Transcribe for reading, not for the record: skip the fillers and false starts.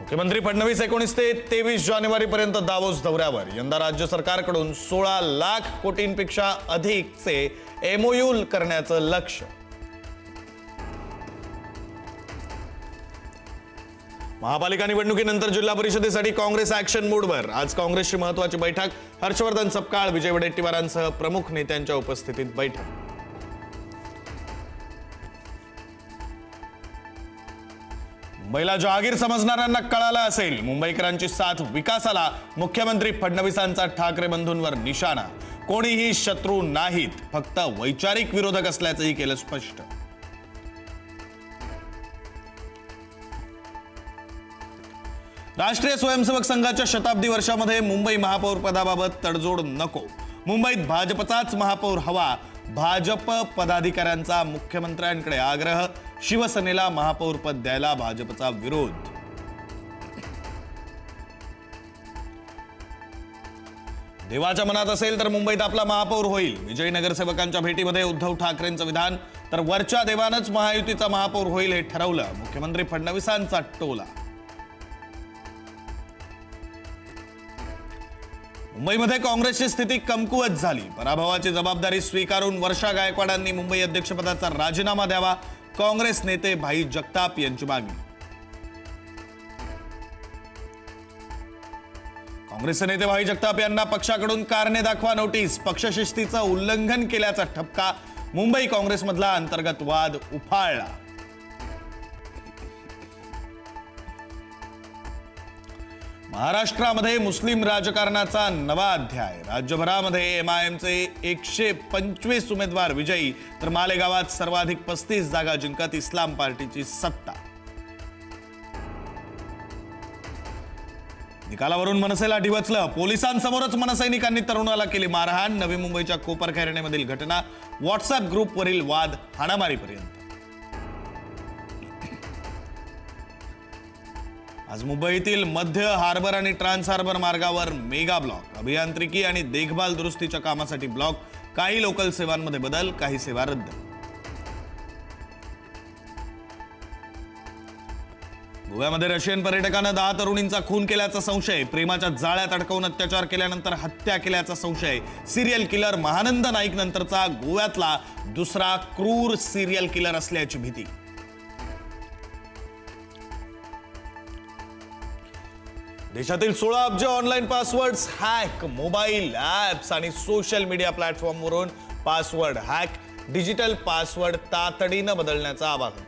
मुख्यमंत्री फडणवीस 19 ते 23 जानेवारीपर्यंत दावोस दौऱ्यावर। यंदा राज्य सरकारकडून 16 लाख कोटींपेक्षा अधिकचे एमओयू करण्याचं लक्ष्य। महापालिका निवडणुकीनंतर जिल्हा परिषदेसाठी काँग्रेस ॲक्शन मोडवर। आज काँग्रेसची महत्त्वाची बैठक। हर्षवर्धन सपकाळ, विजय वडेट्टीवारांसह प्रमुख नेत्यांच्या उपस्थितीत बैठक। मुंबईला जहागीर समजणाऱ्यांना कळालं असेल, मुंबईकरांची साथ विकासाला मुख्यमंत्री फडणवीसांचा ठाकरे बंधूंवर निशाणा। कोणीही शत्रू नाहीत, फक्त वैचारिक विरोधक असल्याचंही केलं स्पष्ट। राष्ट्रीय स्वयंसेवक संघाच्या शताब्दी वर्षामध्ये मुंबई महापौर पदाबाबत तडजोड नको। मुंबईत भाजपचाच महापौर हवा। भाजप पदाधिकाऱ्यांचा मुख्यमंत्र्यांकडे आग्रह। शिवसेनेला महापौर पद द्यायला भाजपचा विरोध। देवाच्या मनात असेल तर मुंबईत आपला महापौर होईल। विजयी नगरसेवकांच्या भेटीमध्ये उद्धव ठाकरेंचं विधान। तर वरच्या देवानंच महायुतीचा महापौर होईल हे ठरवलं, मुख्यमंत्री फडणवीसांचा टोला। मुंबईमध्ये काँग्रेसची स्थिती कमकुवत झाली। पराभवाची जबाबदारी स्वीकारून वर्षा गायकवाडांनी मुंबई अध्यक्षपदाचा राजीनामा द्यावा। काँग्रेस नेते भाई जगताप यांची मागणी। काँग्रेसचे नेते भाई जगताप यांना पक्षाकडून कारणे दाखवा नोटीस। पक्षशिस्तीचं उल्लंघन केल्याचा ठपका। मुंबई काँग्रेसमधला अंतर्गत वाद उफाळला। महाराष्ट्रामध्ये मुस्लिम राजकारणाचा नवा अध्याय। राज्यभरामध्ये एमआयएमचे 125 उमेदवार विजयी, तर मालेगावात सर्वाधिक 35 जागा जिंकत इस्लाम पार्टीची सत्ता। निकालावरून मनसेला डिवचलं। पोलिसांसमोरच मनसैनिकांनी तरुणाला केली मारहाण। नवी मुंबईच्या कोपरखैरण्यामधील घटना। व्हॉट्सअप ग्रुपवरील वाद हाणामारीपर्यंत। आज मुंबईतील मध्य हार्बर आणि ट्रान्स हार्बर मार्गावर मेगा ब्लॉक। अभियांत्रिकी आणि देखभाल दुरुस्तीच्या कामासाठी ब्लॉक। काही लोकल सेवांमध्ये बदल, काही सेवा रद्द। गोव्यामध्ये रशियन पर्यटकानं 10 तरुणींचा खून केल्याचा संशय। प्रेमाच्या जाळ्यात अडकवून अत्याचार केल्यानंतर हत्या केल्याचा संशय। सिरियल किलर महानंद नाईक नंतरचा गोव्यातला दुसरा क्रूर सिरियल किलर असल्याची भीती। देशातील 16 अब्ज online passwords hack. Mobile apps आणि सोशल मीडिया प्लॅटफॉर्मवरून पासवर्ड हॅक। डिजिटल पासवर्ड तातडीनं बदलण्याचं आवाहन।